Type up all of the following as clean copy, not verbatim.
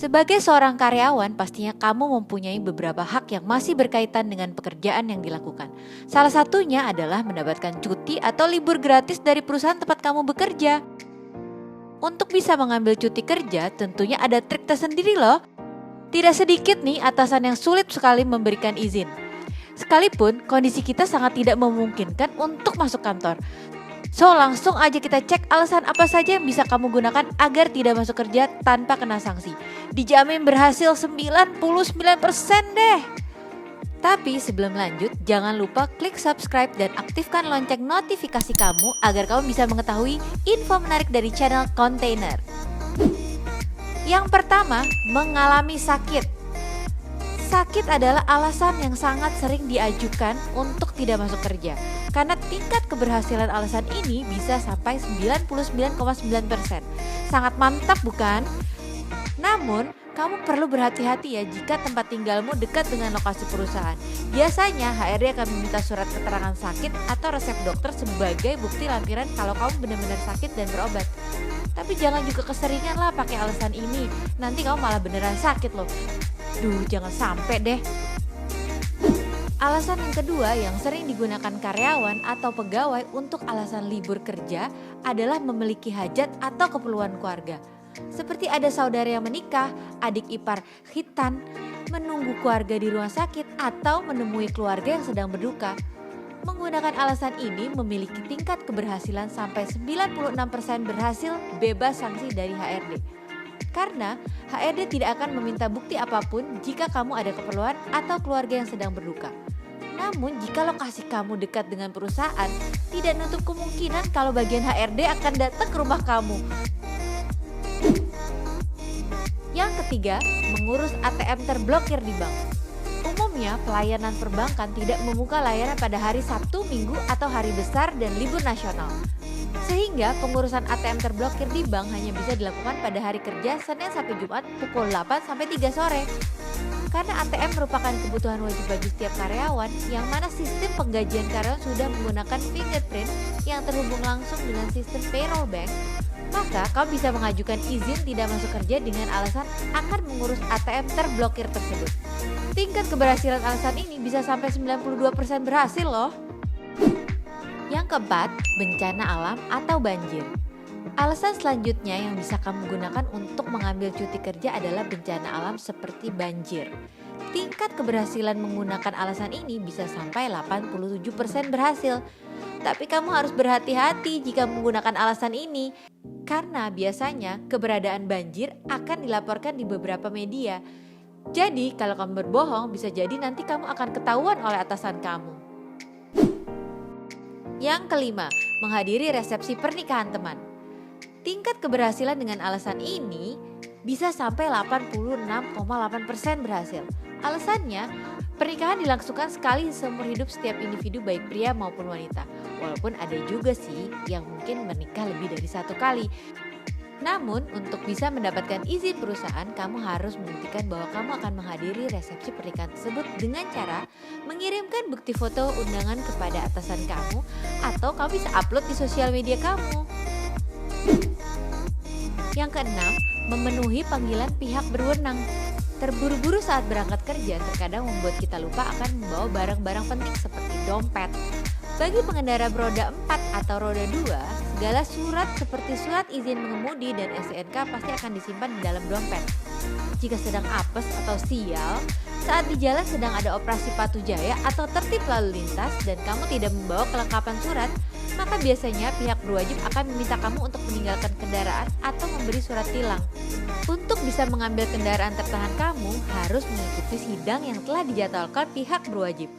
Sebagai seorang karyawan, pastinya kamu mempunyai beberapa hak yang masih berkaitan dengan pekerjaan yang dilakukan. Salah satunya adalah mendapatkan cuti atau libur gratis dari perusahaan tempat kamu bekerja. Untuk bisa mengambil cuti kerja, tentunya ada trik tersendiri loh. Tidak sedikit nih atasan yang sulit sekali memberikan izin. Sekalipun kondisi kita sangat tidak memungkinkan untuk masuk kantor. So, langsung aja kita cek alasan apa saja yang bisa kamu gunakan agar tidak masuk kerja tanpa kena sanksi. Dijamin berhasil 99% deh. Tapi sebelum lanjut, jangan lupa klik subscribe dan aktifkan lonceng notifikasi kamu agar kamu bisa mengetahui info menarik dari channel Container. Yang pertama, mengalami sakit. Sakit adalah alasan yang sangat sering diajukan untuk tidak masuk kerja. Karena tingkat keberhasilan alasan ini bisa sampai 99,9%. Sangat mantap bukan? Namun, kamu perlu berhati-hati ya jika tempat tinggalmu dekat dengan lokasi perusahaan. Biasanya HRD akan meminta surat keterangan sakit atau resep dokter sebagai bukti lampiran kalau kamu benar-benar sakit dan berobat. Tapi jangan juga keseringan lah pakai alasan ini. Nanti kamu malah beneran sakit loh. Duh, jangan sampai deh. Alasan yang kedua yang sering digunakan karyawan atau pegawai untuk alasan libur kerja adalah memiliki hajat atau keperluan keluarga. Seperti ada saudara yang menikah, adik ipar khitan, menunggu keluarga di rumah sakit, atau menemui keluarga yang sedang berduka. Menggunakan alasan ini memiliki tingkat keberhasilan sampai 96% berhasil bebas sanksi dari HRD. Karena HRD tidak akan meminta bukti apapun jika kamu ada keperluan atau keluarga yang sedang berduka. Namun jika lokasi kamu dekat dengan perusahaan, tidak nutup kemungkinan kalau bagian HRD akan datang ke rumah kamu. Yang ketiga, mengurus ATM terblokir di bank. Umumnya pelayanan perbankan tidak membuka layanan pada hari Sabtu, Minggu, atau hari besar dan libur nasional. Sehingga pengurusan ATM terblokir di bank hanya bisa dilakukan pada hari kerja Senin sampai Jumat pukul 8 sampai 3 sore. Karena ATM merupakan kebutuhan wajib bagi setiap karyawan, yang mana sistem penggajian karyawan sudah menggunakan fingerprint yang terhubung langsung dengan sistem payroll bank, maka kamu bisa mengajukan izin tidak masuk kerja dengan alasan akan mengurus ATM terblokir tersebut. Tingkat keberhasilan alasan ini bisa sampai 92% berhasil loh. Yang keempat, bencana alam atau banjir. Alasan selanjutnya yang bisa kamu gunakan untuk mengambil cuti kerja adalah bencana alam seperti banjir. Tingkat keberhasilan menggunakan alasan ini bisa sampai 87% berhasil. Tapi kamu harus berhati-hati jika menggunakan alasan ini, karena biasanya keberadaan banjir akan dilaporkan di beberapa media. Jadi kalau kamu berbohong, bisa jadi nanti kamu akan ketahuan oleh atasan kamu. Yang kelima, menghadiri resepsi pernikahan teman. Tingkat keberhasilan dengan alasan ini bisa sampai 86,8% berhasil. Alasannya, pernikahan dilangsungkan sekali seumur hidup setiap individu baik pria maupun wanita. Walaupun ada juga sih yang mungkin menikah lebih dari satu kali. Namun, untuk bisa mendapatkan izin perusahaan, kamu harus membuktikan bahwa kamu akan menghadiri resepsi pernikahan tersebut dengan cara mengirimkan bukti foto undangan kepada atasan kamu, atau kamu bisa upload di sosial media kamu. Yang keenam, memenuhi panggilan pihak berwenang. Terburu-buru saat berangkat kerja terkadang membuat kita lupa akan membawa barang-barang penting seperti dompet. Bagi pengendara beroda 4 atau roda 2, segala surat seperti surat izin mengemudi dan STNK pasti akan disimpan di dalam dompet. Jika sedang apes atau sial, saat di jalan sedang ada operasi patuh jaya atau tertib lalu lintas dan kamu tidak membawa kelengkapan surat, maka biasanya pihak berwajib akan meminta kamu untuk meninggalkan kendaraan atau memberi surat tilang. Untuk bisa mengambil kendaraan tertahan, kamu harus mengikuti sidang yang telah dijadwalkan pihak berwajib.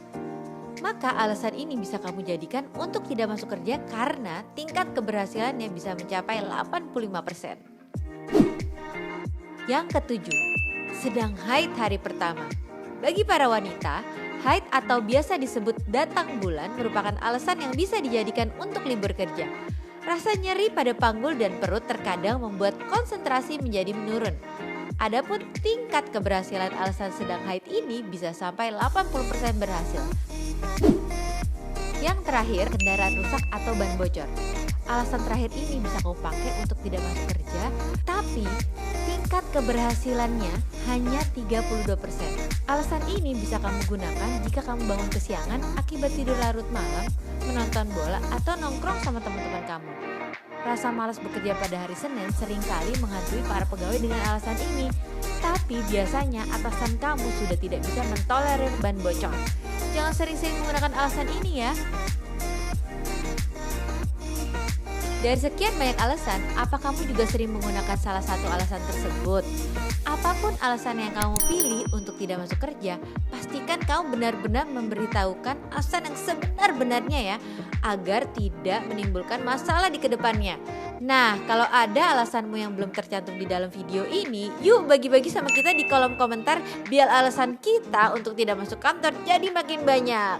Maka alasan ini bisa kamu jadikan untuk tidak masuk kerja karena tingkat keberhasilannya bisa mencapai 85%. Yang ketujuh, sedang haid hari pertama. Bagi para wanita, haid atau biasa disebut datang bulan merupakan alasan yang bisa dijadikan untuk libur kerja. Rasa nyeri pada panggul dan perut terkadang membuat konsentrasi menjadi menurun. Adapun tingkat keberhasilan alasan sedang haid ini bisa sampai 80% berhasil. Yang terakhir, kendaraan rusak atau ban bocor. Alasan terakhir ini bisa kamu pakai untuk tidak masuk kerja, tapi tingkat tingkat keberhasilannya hanya 32%. Alasan ini bisa kamu gunakan jika kamu bangun kesiangan akibat tidur larut malam, menonton bola, atau nongkrong sama teman-teman kamu. Rasa malas bekerja pada hari Senin seringkali menghantui para pegawai dengan alasan ini. Tapi biasanya atasan kamu sudah tidak bisa mentolerir ban bocor. Jangan sering-sering menggunakan alasan ini ya. Dari sekian banyak alasan, apa kamu juga sering menggunakan salah satu alasan tersebut? Apapun alasan yang kamu pilih untuk tidak masuk kerja, pastikan kamu benar-benar memberitahukan alasan yang sebenar-benarnya ya, agar tidak menimbulkan masalah di kedepannya. Nah, kalau ada alasanmu yang belum tercantum di dalam video ini, yuk bagi-bagi sama kita di kolom komentar biar alasan kita untuk tidak masuk kantor jadi makin banyak.